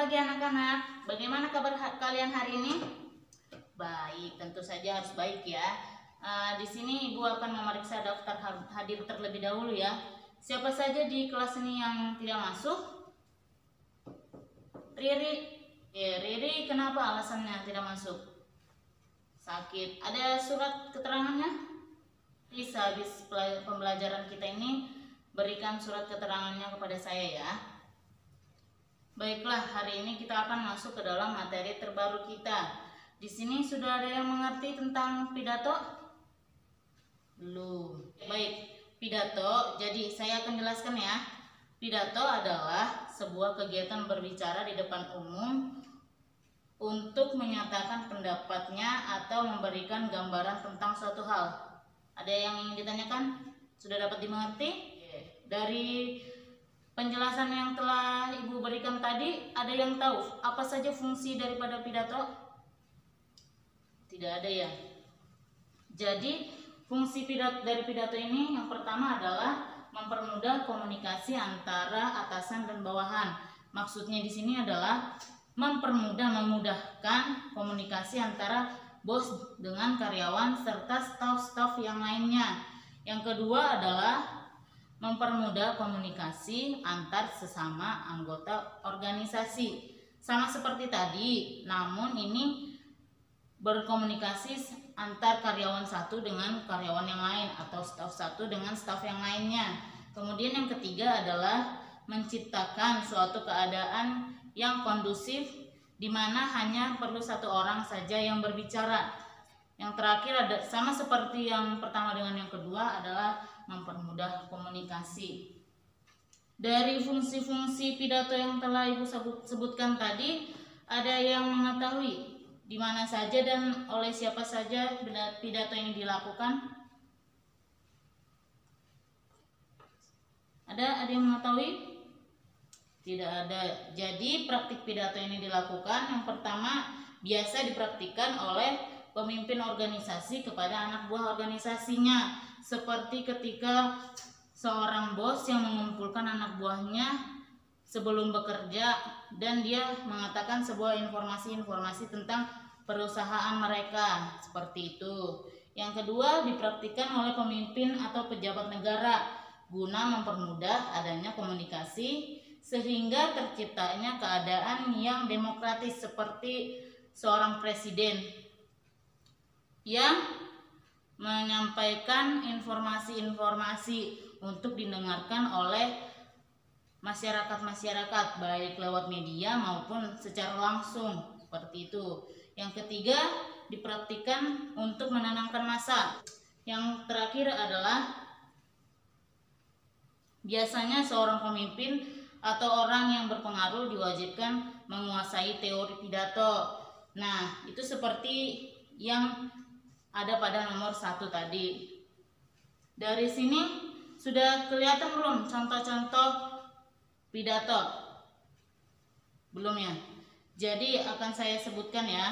pagi anak-anak. Bagaimana kabar kalian hari ini? Baik, tentu saja harus baik ya. Di sini Ibu akan memeriksa daftar hadir terlebih dahulu ya. Siapa saja di kelas ini yang tidak masuk? Riri. Riri kenapa alasannya tidak masuk? Sakit. Ada surat keterangannya? Bisa habis pembelajaran kita ini berikan surat keterangannya kepada saya ya. Baiklah, hari ini kita akan masuk ke dalam materi terbaru kita. Di sini sudah ada yang mengerti tentang pidato? Belum. Baik, pidato. Jadi saya akan jelaskan ya. Pidato adalah sebuah kegiatan berbicara di depan umum untuk menyatakan pendapatnya atau memberikan gambaran tentang suatu hal. Ada yang ingin ditanyakan? Sudah dapat dimengerti? Dari penjelasan yang telah Ibu berikan tadi, ada yang tahu apa saja fungsi daripada pidato? Tidak ada ya. Jadi fungsi dari pidato ini yang pertama adalah mempermudah komunikasi antara atasan dan bawahan. Maksudnya di sini adalah memudahkan komunikasi antara bos dengan karyawan serta staf-staf yang lainnya. Yang kedua adalah mempermudah komunikasi antar sesama anggota organisasi. Sama seperti tadi, namun ini berkomunikasi antar karyawan satu dengan karyawan yang lain atau staf satu dengan staf yang lainnya. Kemudian yang ketiga adalah menciptakan suatu keadaan yang kondusif di mana hanya perlu satu orang saja yang berbicara. Yang terakhir ada sama seperti yang pertama dengan yang kedua adalah mempermudah komunikasi. Dari fungsi-fungsi pidato yang telah Ibu sebutkan tadi, ada yang mengetahui di mana saja dan oleh siapa saja pidato ini dilakukan? Ada yang mengetahui? Tidak ada. Jadi praktik pidato ini dilakukan yang pertama biasa dipraktikkan oleh pemimpin organisasi kepada anak buah organisasinya. Seperti ketika seorang bos yang mengumpulkan anak buahnya sebelum bekerja dan dia mengatakan sebuah informasi tentang perusahaan mereka, seperti itu. Yang kedua dipraktikkan oleh pemimpin atau pejabat negara guna mempermudah adanya komunikasi sehingga terciptanya keadaan yang demokratis seperti seorang presiden yang menyampaikan informasi-informasi untuk didengarkan oleh masyarakat baik lewat media maupun secara langsung, seperti itu. Yang ketiga dipraktikkan untuk menenangkan massa. Yang terakhir adalah biasanya seorang pemimpin atau orang yang berpengaruh diwajibkan menguasai teori pidato. Nah, itu seperti yang ada pada nomor 1 tadi. Dari sini sudah kelihatan belum contoh-contoh pidato? Belum ya? Jadi akan saya sebutkan ya.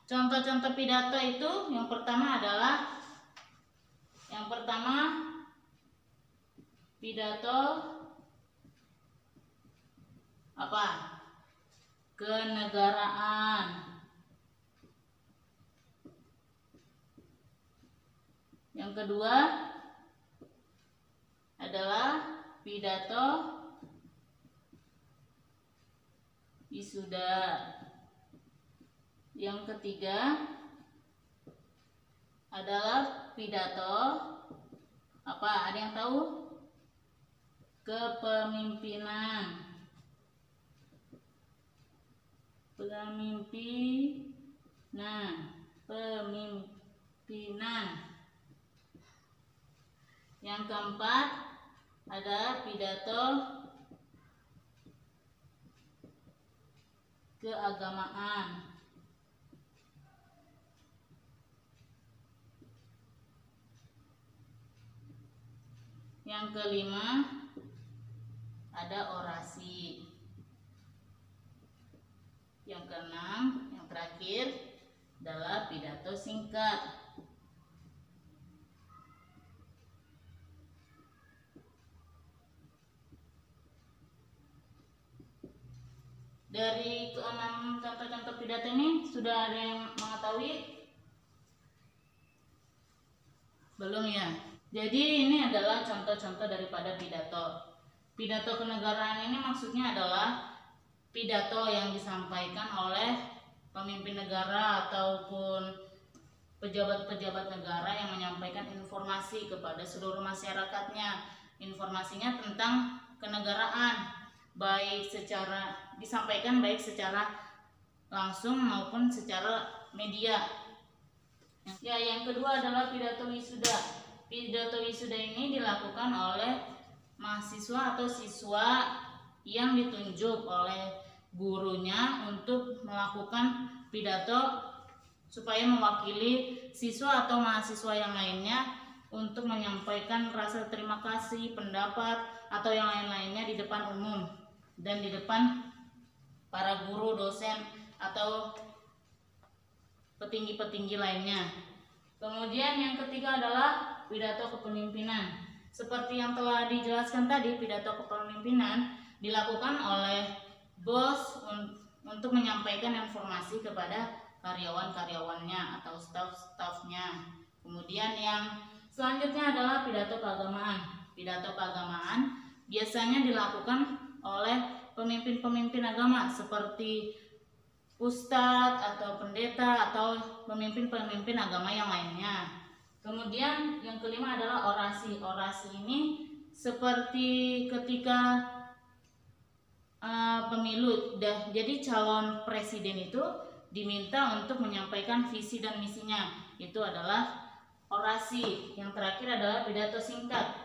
Contoh-contoh pidato itu yang pertama adalah pidato apa? Kenegaraan. Yang kedua adalah pidato wisuda. Yang ketiga adalah pidato apa? Ada yang tahu? Kepemimpinan. Pemimpinan. Yang keempat ada pidato keagamaan. Yang kelima ada orasi. Yang keenam, yang terakhir adalah pidato singkat. Dari keenam contoh-contoh pidato ini sudah ada yang mengetahui? Belum ya? Jadi ini adalah contoh-contoh daripada pidato. Pidato kenegaraan ini maksudnya adalah pidato yang disampaikan oleh pemimpin negara ataupun pejabat-pejabat negara yang menyampaikan informasi kepada seluruh masyarakatnya. Informasinya tentang kenegaraan, disampaikan baik secara langsung maupun secara media. Ya, yang kedua adalah pidato wisuda. Pidato wisuda ini dilakukan oleh mahasiswa atau siswa yang ditunjuk oleh gurunya untuk melakukan pidato supaya mewakili siswa atau mahasiswa yang lainnya untuk menyampaikan rasa terima kasih, pendapat, atau yang lain-lainnya di depan umum dan di depan para guru, dosen, atau petinggi-petinggi lainnya. Kemudian yang ketiga adalah pidato kepemimpinan. Seperti yang telah dijelaskan tadi, pidato kepemimpinan dilakukan oleh bos untuk menyampaikan informasi kepada karyawan-karyawannya atau staf-stafnya. Kemudian yang selanjutnya adalah pidato keagamaan. Pidato keagamaan biasanya dilakukan oleh pemimpin-pemimpin agama seperti ustadz atau pendeta atau pemimpin-pemimpin agama yang lainnya. Kemudian yang kelima adalah orasi. Orasi ini seperti ketika pemilu. Jadi calon presiden itu diminta untuk menyampaikan visi dan misinya. Itu adalah orasi. Yang terakhir adalah pidato singkat.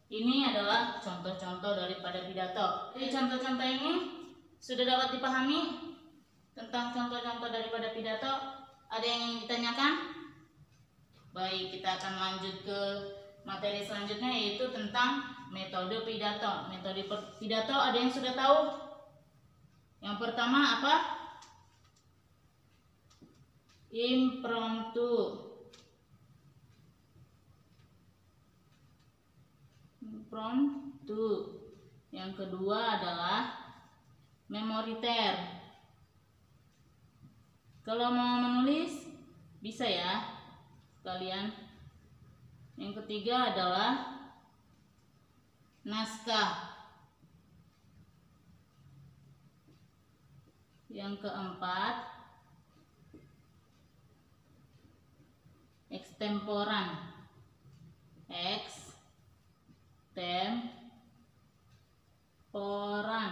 Ini adalah contoh-contoh daripada pidato. Jadi contoh-contoh ini sudah dapat dipahami tentang contoh-contoh daripada pidato. Ada yang ingin ditanyakan? Baik, kita akan lanjut ke materi selanjutnya, yaitu tentang metode pidato. Metode pidato ada yang sudah tahu? Yang pertama apa? Impromptu. Impromptu. Yang kedua adalah memoriter. Kalau mau menulis bisa ya kalian. Yang ketiga adalah naskah. Yang keempat ekstemporan. Ekstemporan.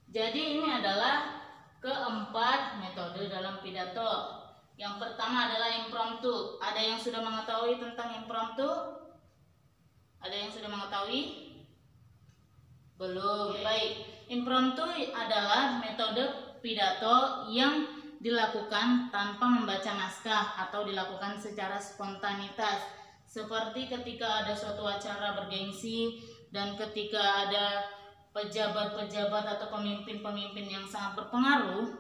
Jadi ini adalah keempat metode dalam pidato. Yang pertama adalah impromptu. Ada yang sudah mengetahui tentang impromptu? Ada yang sudah mengetahui? Belum. Baik. Impromptu adalah metode pidato yang dilakukan tanpa membaca naskah atau dilakukan secara spontanitas. Seperti ketika ada suatu acara bergengsi dan ketika ada pejabat-pejabat atau pemimpin-pemimpin yang sangat berpengaruh,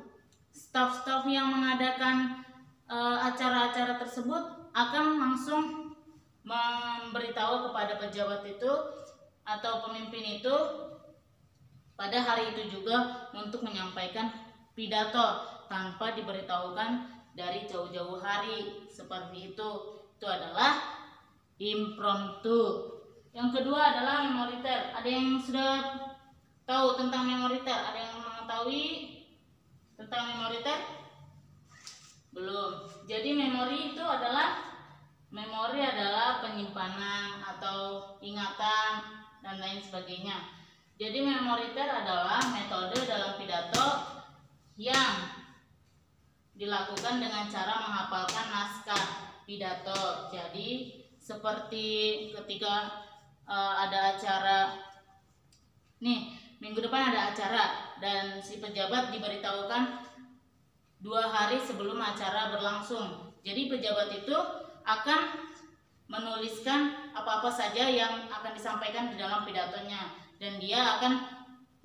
staf-staf yang mengadakan acara-acara tersebut akan langsung memberitahu kepada pejabat itu atau pemimpin itu pada hari itu juga untuk menyampaikan pidato tanpa diberitahukan dari jauh-jauh hari. Seperti itu. Itu adalah impromptu. Yang kedua adalah memoriter. Ada yang sudah tahu tentang memoriter? Ada yang mengetahui tentang memoriter? Belum. Jadi memori adalah penyimpanan atau ingatan dan lain sebagainya. Jadi memoriter adalah metode dalam pidato yang dilakukan dengan cara menghafalkan naskah pidato. Jadi seperti ketika ada acara nih, minggu depan ada acara dan si pejabat diberitahukan 2 hari sebelum acara berlangsung. Jadi pejabat itu akan menuliskan apa-apa saja yang akan disampaikan di dalam pidatonya dan dia akan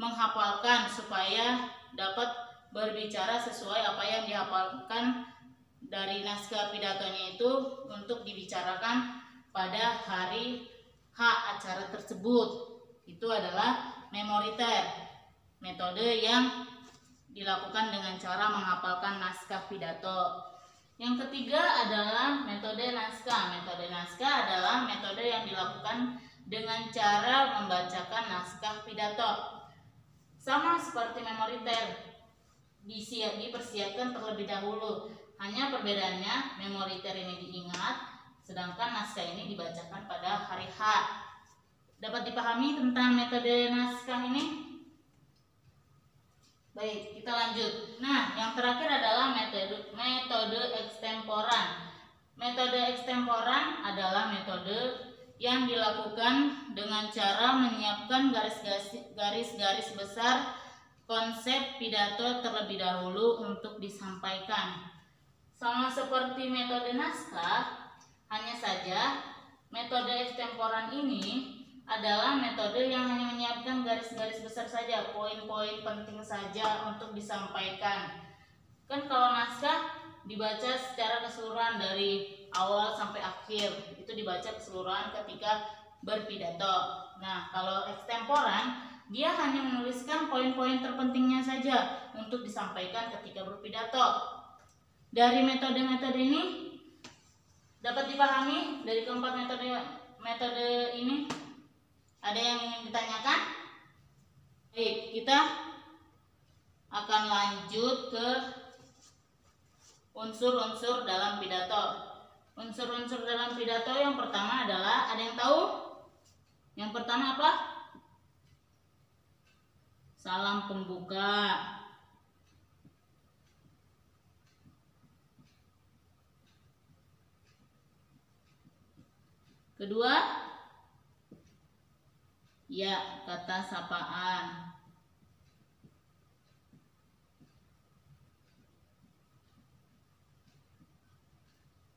menghafalkan supaya dapat berbicara sesuai apa yang dihafalkan dari naskah pidatonya itu untuk dibicarakan pada hari H acara tersebut. Itu adalah memoriter, metode yang dilakukan dengan cara menghafalkan naskah pidato. Yang ketiga adalah metode naskah. Metode naskah adalah metode yang dilakukan dengan cara membacakan naskah pidato. Sama seperti memoriter, dipersiapkan terlebih dahulu. Hanya perbedaannya memoriter ini diingat, sedangkan naskah ini dibacakan pada hari H. Dapat dipahami tentang metode naskah ini? Baik, kita lanjut. Nah, yang terakhir adalah metode ekstemporan. Metode ekstemporan adalah metode yang dilakukan dengan cara menyiapkan garis-garis besar konsep pidato terlebih dahulu untuk disampaikan. Sama seperti metode naskah, hanya saja metode ekstemporan ini adalah metode yang hanya menyiapkan garis-garis besar saja, poin-poin penting saja untuk disampaikan. Kan kalau naskah dibaca secara keseluruhan dari awal sampai akhir, itu dibaca keseluruhan ketika berpidato. Nah, kalau ekstemporan, dia hanya menuliskan poin-poin terpentingnya saja untuk disampaikan ketika berpidato. Dari metode-metode ini dapat dipahami dari keempat metode ini. Ada yang ingin ditanyakan? Baik, kita akan lanjut ke unsur-unsur dalam pidato. Unsur-unsur dalam pidato yang pertama adalah, ada yang tahu? Yang pertama apa? Salam pembuka. Kedua, ya, kata sapaan.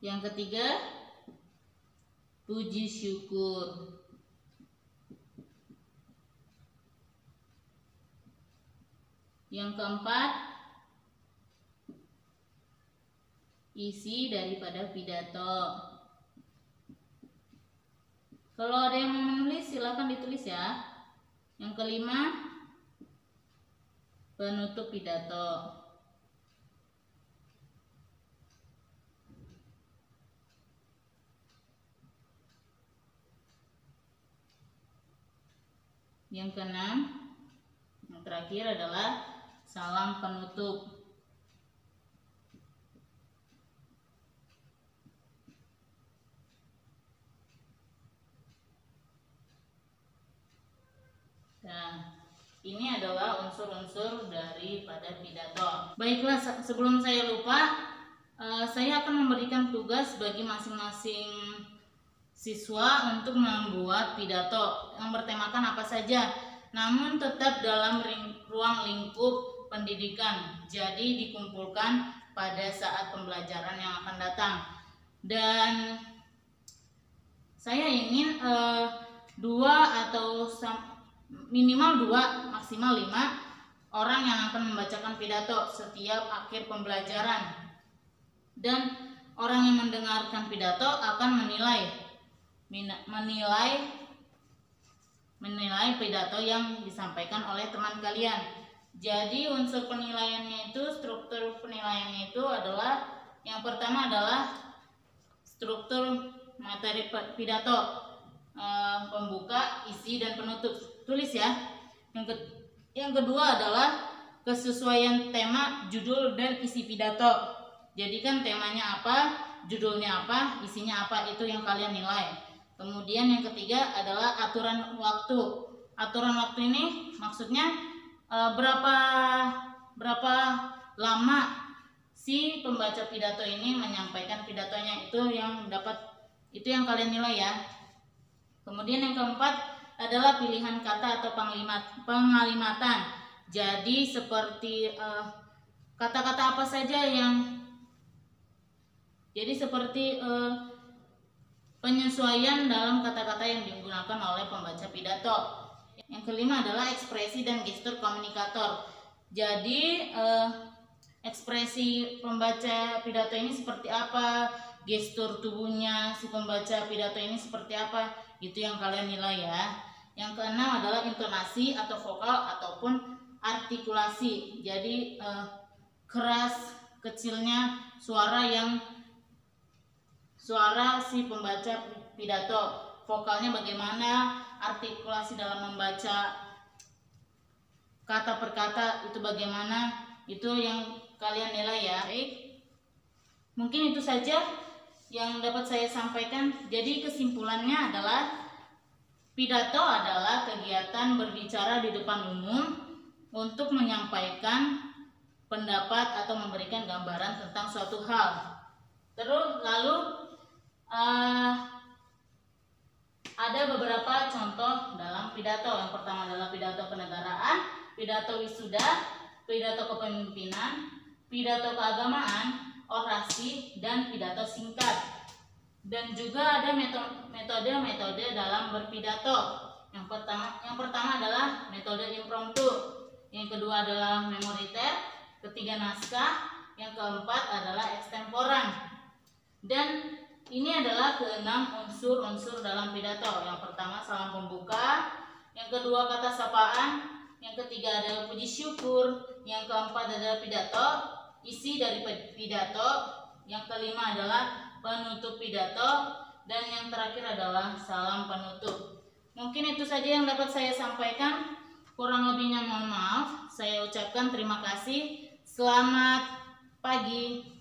Yang ketiga, puji syukur. Yang keempat, isi daripada pidato. Kalau ada yang mau menulis, silakan ditulis ya. Yang kelima, penutup pidato. Yang keenam, yang terakhir adalah salam penutup. Nah, ini adalah unsur-unsur daripada pidato. Baiklah, sebelum saya lupa, saya akan memberikan tugas bagi masing-masing siswa untuk membuat pidato yang bertemakan apa saja, namun tetap dalam ruang lingkup pendidikan. Jadi dikumpulkan pada saat pembelajaran yang akan datang. Dan saya ingin 2 atau minimal 2, maksimal 5 orang yang akan membacakan pidato setiap akhir pembelajaran. Dan orang yang mendengarkan pidato akan menilai pidato yang disampaikan oleh teman kalian. Jadi unsur penilaiannya itu, struktur penilaiannya itu adalah, yang pertama adalah struktur materi pidato, pembuka, isi, dan penutup. Tulis ya. Yang kedua adalah kesesuaian tema, judul, dan isi pidato. Jadi kan temanya apa, judulnya apa, isinya apa, itu yang kalian nilai. Kemudian yang ketiga adalah aturan waktu. Aturan waktu ini maksudnya berapa lama si pembaca pidato ini menyampaikan pidatonya, itu yang kalian nilai ya. Kemudian yang keempat adalah pilihan kata atau pengalimatan. Jadi seperti kata-kata apa saja seperti penyesuaian dalam kata-kata yang digunakan oleh pembaca pidato. Yang kelima adalah ekspresi dan gestur komunikator. Jadi ekspresi pembaca pidato ini seperti apa, gestur tubuhnya si pembaca pidato ini seperti apa, itu yang kalian nilai ya. Yang keenam adalah intonasi atau vokal ataupun artikulasi. Jadi keras kecilnya suara si pembaca pidato, vokalnya bagaimana, artikulasi dalam membaca kata per kata itu bagaimana, itu yang kalian nilai ya. Baik, mungkin itu saja yang dapat saya sampaikan. Jadi kesimpulannya adalah pidato adalah kegiatan berbicara di depan umum untuk menyampaikan pendapat atau memberikan gambaran tentang suatu hal. Terus lalu ada beberapa contoh dalam pidato. Yang pertama adalah pidato kenegaraan, pidato wisuda, pidato kepemimpinan, pidato keagamaan, orasi, dan pidato singkat. Dan juga ada metode-metode dalam berpidato. Yang pertama adalah metode impromptu, yang kedua adalah memoriter, ketiga naskah, yang keempat adalah extemporan. Dan ini adalah keenam unsur-unsur dalam pidato. Yang pertama salam pembuka, yang kedua kata sapaan, yang ketiga adalah puji syukur, yang keempat adalah pidato, isi dari pidato, yang kelima adalah penutup pidato, dan yang terakhir adalah salam penutup. Mungkin itu saja yang dapat saya sampaikan. Kurang lebihnya mohon maaf. Saya ucapkan terima kasih. Selamat pagi.